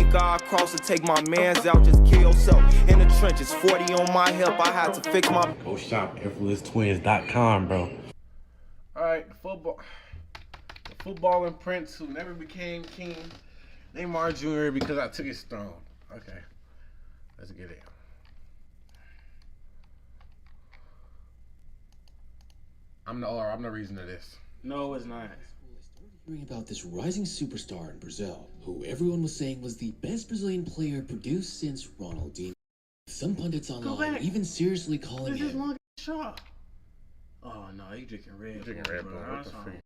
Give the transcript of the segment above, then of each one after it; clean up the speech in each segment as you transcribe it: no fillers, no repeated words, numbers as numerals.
think I'll cross and take my mans out, just kill yourself. In the trenches, 40 on my hip, I had to fix my... Go shop effortlesstwins.com, bro. Alright, the footballing prince who never became king, Neymar Jr. because I took his throne. Okay, let's get it. I'm the reason of this. No, it's not. Hearing about this rising superstar in Brazil, who everyone was saying was the best Brazilian player produced since Ronaldinho. Some pundits online even seriously calling This is him. long shot. Oh no, he drinking Red Bull. What the freak?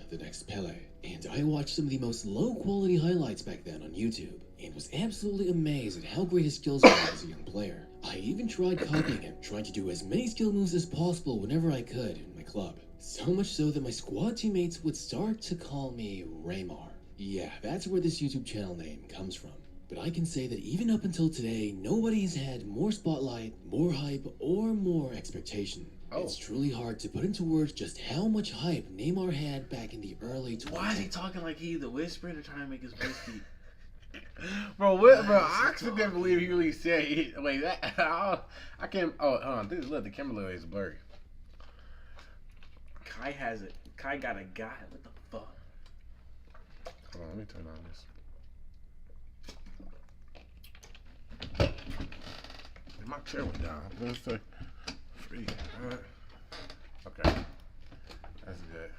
The next Pele, and I watched some of the most low-quality highlights back then on YouTube, and was absolutely amazed at how great his skills were as a young player. I even tried copying him, trying to do as many skill moves as possible whenever I could in my club. So much so that my squad teammates would start to call me Neymar. Yeah, that's where this YouTube channel name comes from. But I can say that even up until today, nobody's had more spotlight, more hype, or more expectation. It's truly hard to put into words just how much hype Neymar had back in the early 20s. Why is he talking like he either whispering or trying to make his voice deep? Bro, what, bro? I actually can't believe he really said he, wait, that, I can't, look, the camera is blurry. Kai has it. Kai got a guy. What the fuck? Hold on, let me turn on this. My chair went down. Let's say free. Okay, that's good.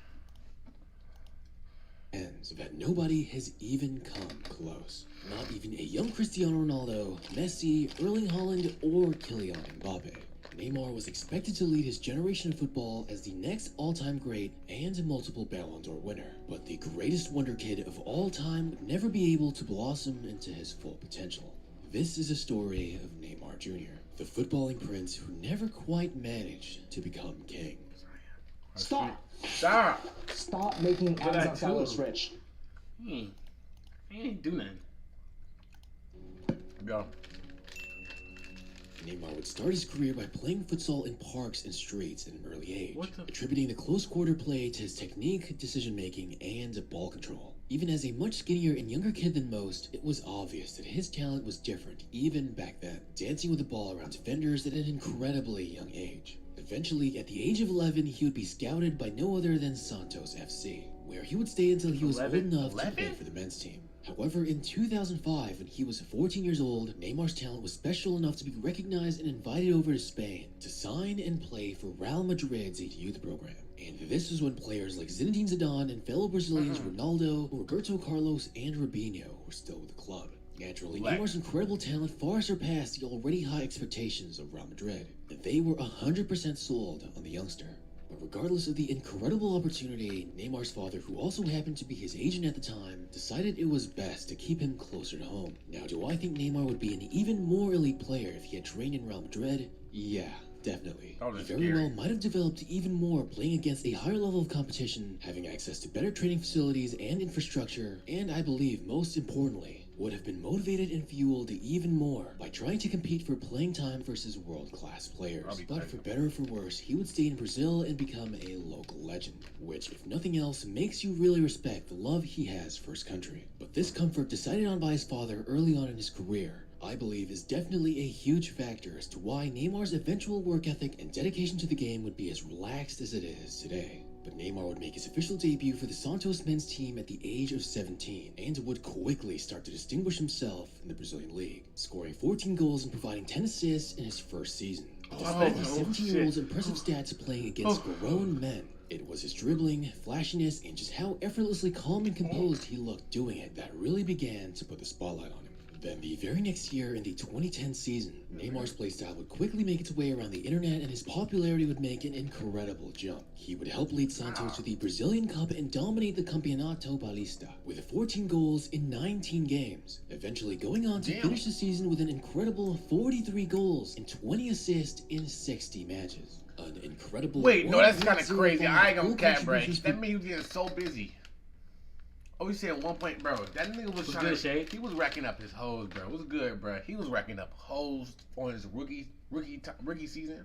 Ends that nobody has even come close. Not even a young Cristiano Ronaldo, Messi, Erling Haaland, or Kylian Mbappe. Neymar was expected to lead his generation of football as the next all-time great and multiple Ballon d'Or winner. But the greatest wonder kid of all time would never be able to blossom into his full potential. This is a story of Neymar Jr., the footballing prince who never quite managed to become king. Stop! Stop! Stop making Adam Gonzalez rich. He ain't do nothing. Go. Neymar would start his career by playing futsal in parks and streets at an early age, attributing the close quarter play to his technique, decision-making, and ball control. Even as a much skinnier and younger kid than most, it was obvious that his talent was different even back then, dancing with the ball around defenders at an incredibly young age. Eventually, at the age of 11, he would be scouted by no other than Santos FC, where he would stay until he was old enough to play for the men's team. However, in 2005, when he was 14 years old, Neymar's talent was special enough to be recognized and invited over to Spain to sign and play for Real Madrid's youth program. And this is when players like Zinedine Zidane and fellow Brazilians Ronaldo, Roberto Carlos, and Robinho were still with the club. Naturally, Neymar's incredible talent far surpassed the already high expectations of Real Madrid, and they were 100% sold on the youngster. But regardless of the incredible opportunity, Neymar's father, who also happened to be his agent at the time, decided it was best to keep him closer to home. Now, do I think Neymar would be an even more elite player if he had trained in Real Madrid? Yeah, definitely. He very well might have developed even more playing against a higher level of competition, having access to better training facilities and infrastructure, and I believe most importantly, would have been motivated and fueled even more by trying to compete for playing time versus world-class players. But for better or for worse, he would stay in Brazil and become a local legend, which, if nothing else, makes you really respect the love he has for his country. But this comfort decided on by his father early on in his career, I believe, is definitely a huge factor as to why Neymar's eventual work ethic and dedication to the game would be as relaxed as it is today. But Neymar would make his official debut for the Santos men's team at the age of 17 and would quickly start to distinguish himself in the Brazilian league, scoring 14 goals and providing 10 assists in his first season. Despite the 17-year-old's impressive stats playing against grown men, it was his dribbling, flashiness, and just how effortlessly calm and composed he looked doing it that really began to put the spotlight on him. Then the very next year in the 2010 season, Neymar's playstyle would quickly make its way around the internet and his popularity would make an incredible jump. He would help lead Santos to the Brazilian Cup and dominate the Campeonato Paulista with 14 goals in 19 games, eventually going on to finish the season with an incredible 43 goals and 20 assists in 60 matches. An incredible... Wait, no, that's kind of crazy. I ain't gonna cap, bro. That means he was getting so busy. Oh, he said 1 point, bro. That nigga was trying to. He was racking up his hoes, bro. It was good, bro. He was racking up hoes on his rookie season.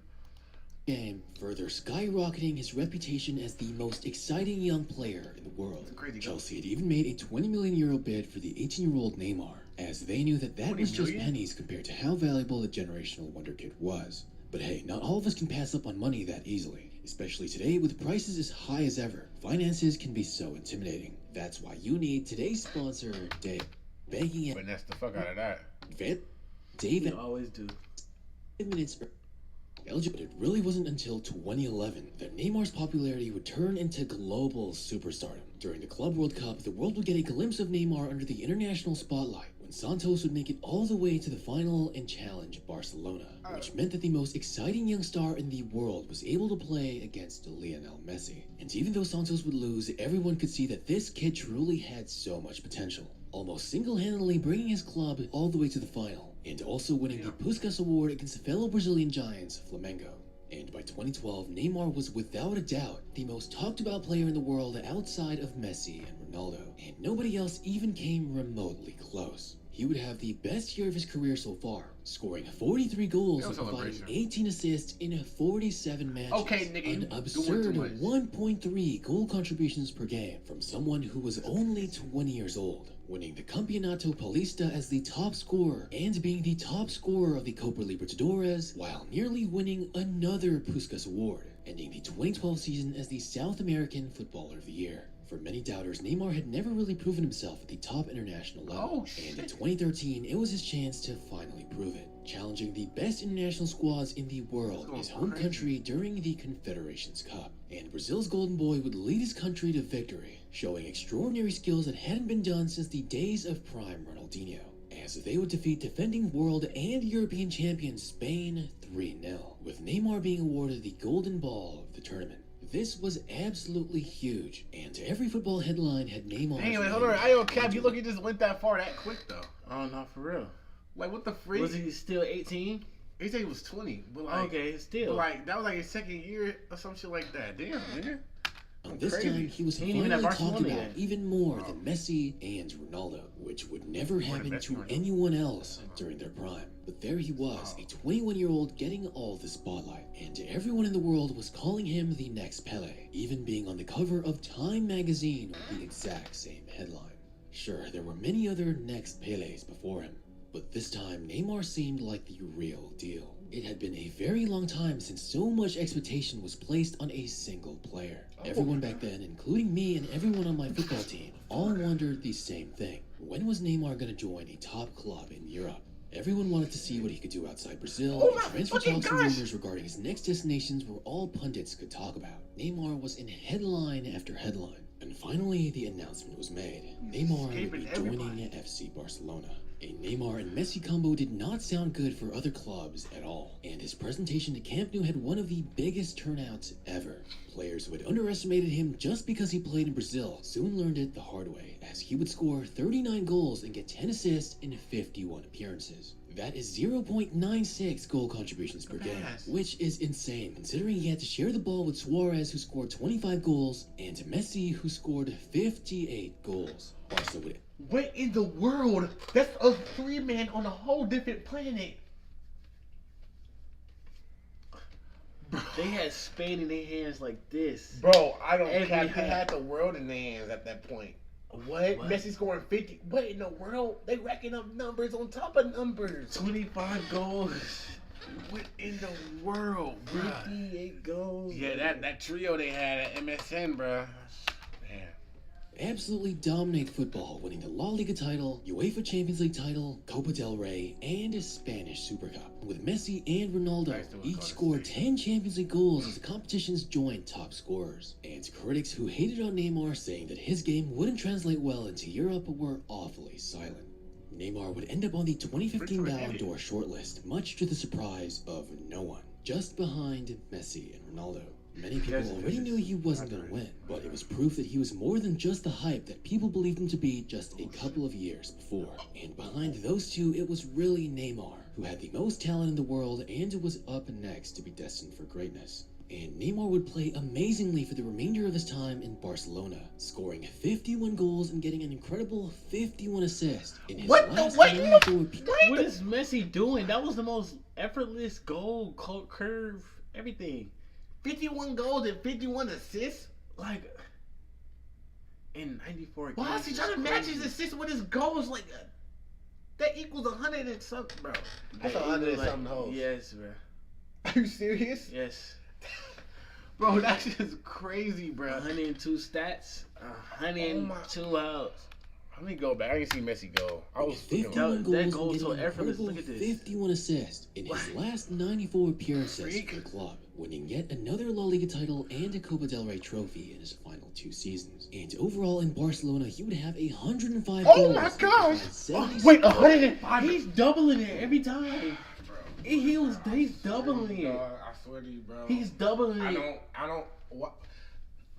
game, further skyrocketing his reputation as the most exciting young player in the world. Chelsea had even made a €20 million bid for the 18-year-old Neymar, as they knew that was just pennies compared to how valuable the generational wonder kid was. But hey, not all of us can pass up on money that easily, especially today with prices as high as ever. Finances can be so intimidating. That's why you need today's sponsor, Dave. Banking But that's the fuck out of that. David You always do. minutes eligible. It really wasn't until 2011 that Neymar's popularity would turn into global superstardom. During the Club World Cup, the world would get a glimpse of Neymar under the international spotlight when Santos would make it all the way to the final and challenge Barcelona, which meant that the most exciting young star in the world was able to play against Lionel Messi. And even though Santos would lose, everyone could see that this kid truly had so much potential, almost single-handedly bringing his club all the way to the final, and also winning the Puskas Award against fellow Brazilian giants, Flamengo. And by 2012, Neymar was without a doubt the most talked about player in the world outside of Messi and Ronaldo, and nobody else even came remotely close. He would have the best year of his career so far, scoring 43 goals and providing 18 assists in 47 matches. Okay, nigga, an you absurd doing too much. 1.3 goal contributions per game from someone who was only 20 years old, winning the Campeonato Paulista as the top scorer and being the top scorer of the Copa Libertadores, while nearly winning another Puskas Award, ending the 2012 season as the South American Footballer of the Year. For many doubters, Neymar had never really proven himself at the top international level, and in 2013, it was his chance to finally prove it, challenging the best international squads in the world in his home country during the Confederations Cup. And Brazil's golden boy would lead his country to victory, showing extraordinary skills that hadn't been done since the days of prime Ronaldinho, as they would defeat defending world and European champions Spain 3-0, with Neymar being awarded the golden ball of the tournament. This was absolutely huge, and every football headline had Neymar. Hey, wait, hold on. I don't cap. You look, he just went that far that quick though. Oh, not for real. Like what the freak? Was he still 18? He said he was 20, but like, Okay, still. but like that was like his second year or some shit like that. Damn, nigga. This Crazy. time, he was He ain't even finally at talked Barcelona about yet. even more than Messi and Ronaldo, which would never than happen Messi to or Ronaldo. anyone else during their prime. But there he was, a 21-year-old getting all the spotlight, and everyone in the world was calling him the next Pele, even being on the cover of Time magazine with the exact same headline. Sure, there were many other next Peles before him, but this time Neymar seemed like the real deal. It had been a very long time since so much expectation was placed on a single player. Everyone back then, including me and everyone on my football team, all wondered the same thing. When was Neymar going to join a top club in Europe? Everyone wanted to see what he could do outside Brazil, Oh and my transfer fucking talks and gosh! rumors regarding his next destinations were all pundits could talk about. Neymar was in headline after headline, and finally the announcement was made. Neymar would be Escaping joining everybody. FC Barcelona. A Neymar and Messi combo did not sound good for other clubs at all, and his presentation to Camp Nou had one of the biggest turnouts ever. Players who had underestimated him just because he played in Brazil soon learned it the hard way, as he would score 39 goals and get 10 assists in 51 appearances. That is 0.96 goal contributions per game, which is insane considering he had to share the ball with Suarez, who scored 25 goals, and Messi, who scored 58 goals. Barca would What in the world? That's a 3-man on a whole different planet. They had Spain in their hands like this. Bro, I don't Every cap. They half. had the world in their hands at that point. What? Messi scoring 50. What in the world? They racking up numbers on top of numbers. 25 goals. What in the world, bro? 58 goals. Yeah, that trio they had at MSN, bro. Man. absolutely dominate football, winning the La Liga title, UEFA Champions League title, Copa del Rey, and a Spanish Super Cup. With Messi and Ronaldo, each scored 10 Champions League goals as the competition's joint top scorers. And critics who hated on Neymar, saying that his game wouldn't translate well into Europe, were awfully silent. Neymar would end up on the 2015 Ballon d'Or shortlist, much to the surprise of no one, just behind Messi and Ronaldo. Many people already knew he wasn't going to win, but it was proof that he was more than just the hype that people believed him to be just a couple of years before. And behind those two, it was really Neymar, who had the most talent in the world and was up next to be destined for greatness. And Neymar would play amazingly for the remainder of his time in Barcelona, scoring 51 goals and getting an incredible 51 assists in his last What is Messi doing? That was the most effortless goal, curve, everything. 51 goals and 51 assists? Like, in 94 games. Why is he trying to match his assists with his goals? Like, that equals 100 and something, bro. That's 100 and something hoes. Yes, bro. Are you serious? Yes. Bro, that's just crazy, bro. 102 stats, 102 hoes. Let me go back. I didn't see Messi go. I was 51 that goals goal and so an effortless. incredible Look at this. 51 assists in his last 94 appearances Freak. for the club, winning yet another La Liga title and a Copa del Rey trophy in his final 2 seasons. And overall in Barcelona, he would have 105 Oh goals. my and gosh! provide 76 Wait, 105. He's doubling it every time. He's doubling it. I swear to you, bro. He's doubling it. I don't. What?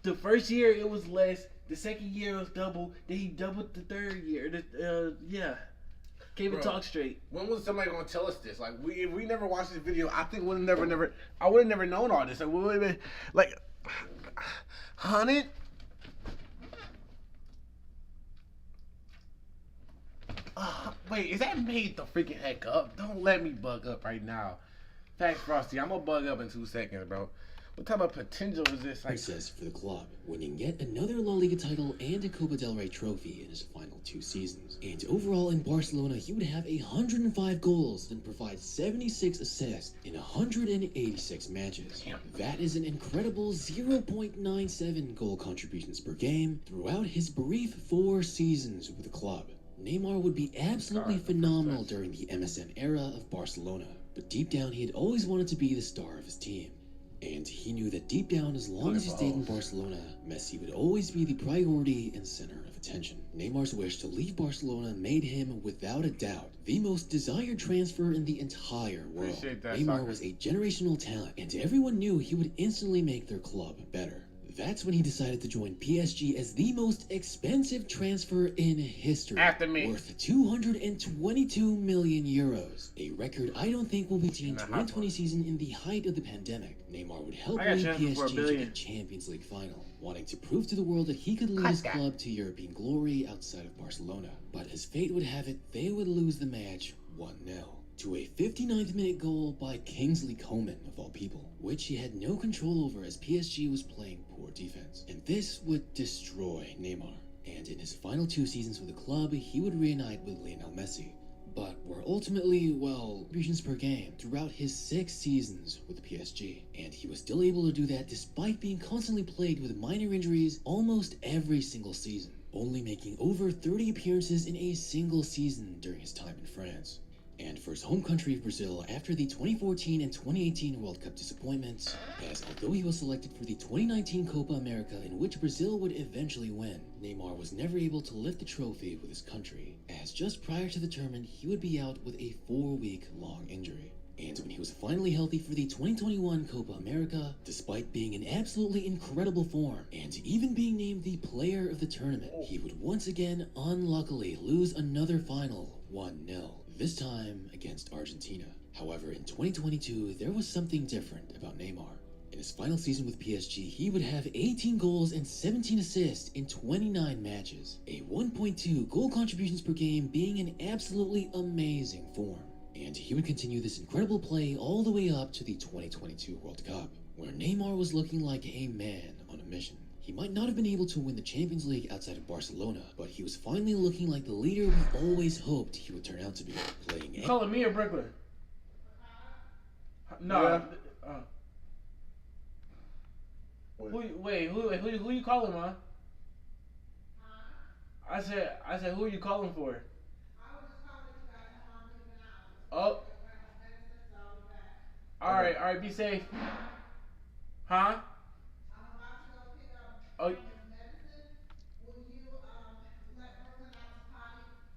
The first year it was less. The second year it was double. Then he doubled the third year. Yeah. Can't even Bro. talk straight. When was somebody gonna tell us this? Like, if we never watched this video, I think we'd I would have never known all this. Like, we would have been like, 100. Wait, is that made the freaking heck up? Don't let me bug up right now. Facts, Frosty. I'm gonna bug up in 2 seconds, bro. What type of potential is this? Like, appearances for the club, winning yet another La Liga title and a Copa del Rey trophy in his final 2 seasons. And overall in Barcelona, he would have 105 goals and provide 76 assists in 186 matches. That is an incredible 0.97 goal contributions per game throughout his brief 4 seasons with the club. Neymar would be absolutely phenomenal during the MSN era of Barcelona, but deep down he had always wanted to be the star of his team. And he knew that deep down, as long as he stayed in Barcelona, Messi would always be the priority and center of attention. Neymar's wish to leave Barcelona made him, without a doubt, the most desired transfer in the entire world. Appreciate that, Neymar Soccer. was a generational talent, and everyone knew he would instantly make their club better. That's when he decided to join PSG as the most expensive transfer in history. After me. Worth 222 million euros. A record I don't think will be seen in Nah, 2020 season in the height of the pandemic. Neymar would help I got lead transferred for $1 PSG to billion. the Champions League final, wanting to prove to the world that he could lead his club to European glory outside of Barcelona. But as fate would have it, they would lose the match 1-0. To a 59th minute goal by Kingsley Coman, of all people, which he had no control over as PSG was playing poor defense. And this would destroy Neymar. And in his final 2 seasons with the club, he would reunite with Lionel Messi, but were ultimately, well, contributions per game throughout his 6 seasons with PSG. And he was still able to do that despite being constantly plagued with minor injuries almost every single season, only making over 30 appearances in a single season during his time in France. And for his home country of Brazil, after the 2014 and 2018 World Cup disappointments, as although he was selected for the 2019 Copa America in which Brazil would eventually win, Neymar was never able to lift the trophy with his country, as just prior to the tournament he would be out with a 4-week-long injury. And when he was finally healthy for the 2021 Copa America, despite being in absolutely incredible form, and even being named the player of the tournament, he would once again unluckily lose another final 1-0. This time against Argentina. However, in 2022, there was something different about Neymar. In his final season with PSG, he would have 18 goals and 17 assists in 29 matches, a 1.2 goal contributions per game being an absolutely amazing form. And he would continue this incredible play all the way up to the 2022 World Cup, where Neymar was looking like a man on a mission. He might not have been able to win the Champions League outside of Barcelona, but he was finally looking like the leader we always hoped he would turn out to be, playing You calling me or Brooklyn? No. Yeah. Who you calling, man? I said, who are you calling for? Oh. All right, be safe. Huh? Oh.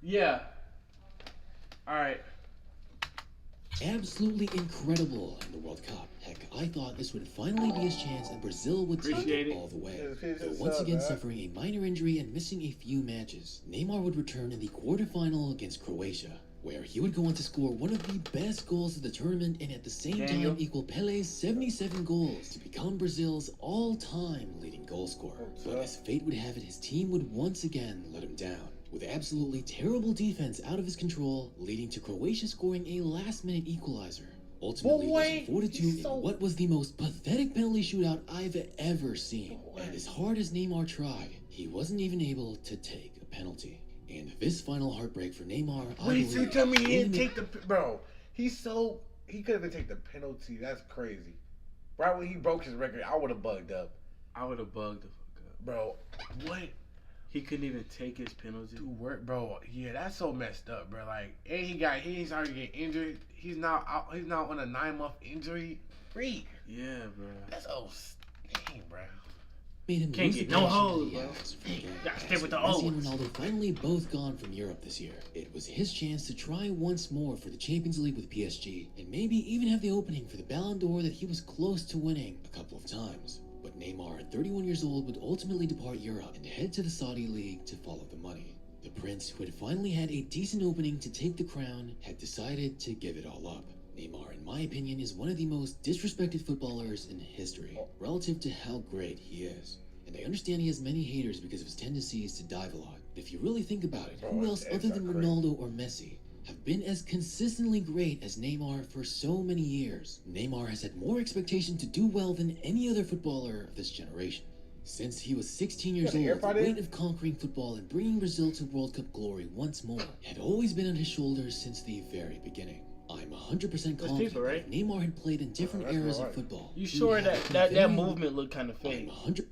Yeah. All right. absolutely incredible in the World Cup. Heck, I thought this would finally be his chance and Brazil would take Appreciate it it. all the way. Yeah, Though once again suffering a minor injury and missing a few matches, Neymar would return in the quarterfinal against Croatia, where he would go on to score one of the best goals of the tournament and at the same time equal Pele's 77 goals to become Brazil's all-time leading goal scorer. But as fate would have it, his team would once again let him down, with absolutely terrible defense out of his control, leading to Croatia scoring a last-minute equalizer. ultimately Boy, losing 4-2 he's so- in what was the most pathetic penalty shootout I've ever seen. Boy. And as hard as Neymar tried, he wasn't even able to take a penalty. And this final heartbreak for Neymar, I Wait, so you believe, tell me he really didn't take the bro? He couldn't even take the penalty. That's crazy. Right when he broke his record, I would have bugged up, I would have bugged the fuck up. bro. What? He couldn't even take his penalty. Dude, work, bro. Yeah, that's so messed up, bro. Like, and he's already getting injured. He's now out. He's now on a 9-month injury free. Yeah, bro. That's dang, bro. made him Can't lose get the no passion hold, that he bro. has for the game. Gotta stay with the Messi old and ones. Ronaldo finally both gone from Europe this year. It was his chance to try once more for the Champions League with PSG, and maybe even have the opening for the Ballon d'Or that he was close to winning a couple of times. But Neymar, at 31 years old, would ultimately depart Europe and head to the Saudi League to follow the money. The prince, who had finally had a decent opening to take the crown, had decided to give it all up. Neymar, in my opinion, is one of the most disrespected footballers in history, relative to how great he is. And I understand he has many haters because of his tendencies to dive a lot. But if you really think about it, who else other than Ronaldo or Messi have been as consistently great as Neymar for so many years? Neymar has had more expectation to do well than any other footballer of this generation. Since he was 16 years old, the weight of conquering football and bringing Brazil to World Cup glory once more had always been on his shoulders since the very beginning. I'm 100% confident that if Neymar had played in different eras of football, You sure that movement looked kind of fake? I'm 100%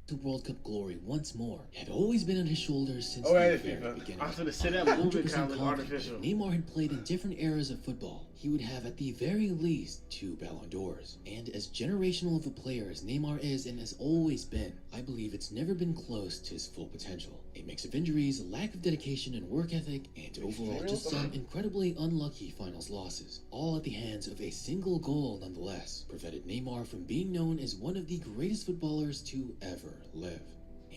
to World Cup glory once more had always been on his shoulders since the very beginning. I was gonna say that movement kind of looked artificial. If Neymar had played in different eras of football, he would have at the very least 2 Ballon d'Ors. And as generational of a player as Neymar is and has always been, I believe it's never been close to his full potential. A mix of injuries, lack of dedication and work ethic, and overall just some incredibly unlucky finals losses, all at the hands of a single goal nonetheless, prevented Neymar from being known as one of the greatest footballers to ever live.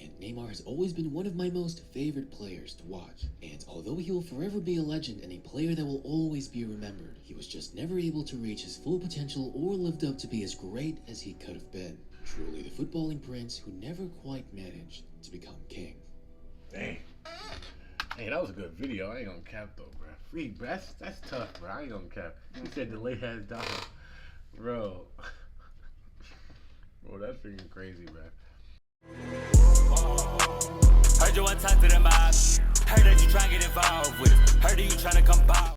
And Neymar has always been one of my most favorite players to watch. And although he will forever be a legend and a player that will always be remembered, he was just never able to reach his full potential or lived up to be as great as he could have been. Truly the footballing prince who never quite managed to become king. Dang. Hey, that was a good video. I ain't gonna cap though, bro. Free, bro. That's tough, bro. I ain't gonna cap. He said the late ass dog. Bro. Bro, that's freaking crazy, bro. Heard you one time to the mob. Heard that you tryna get involved with it. Heard that you tryna come by.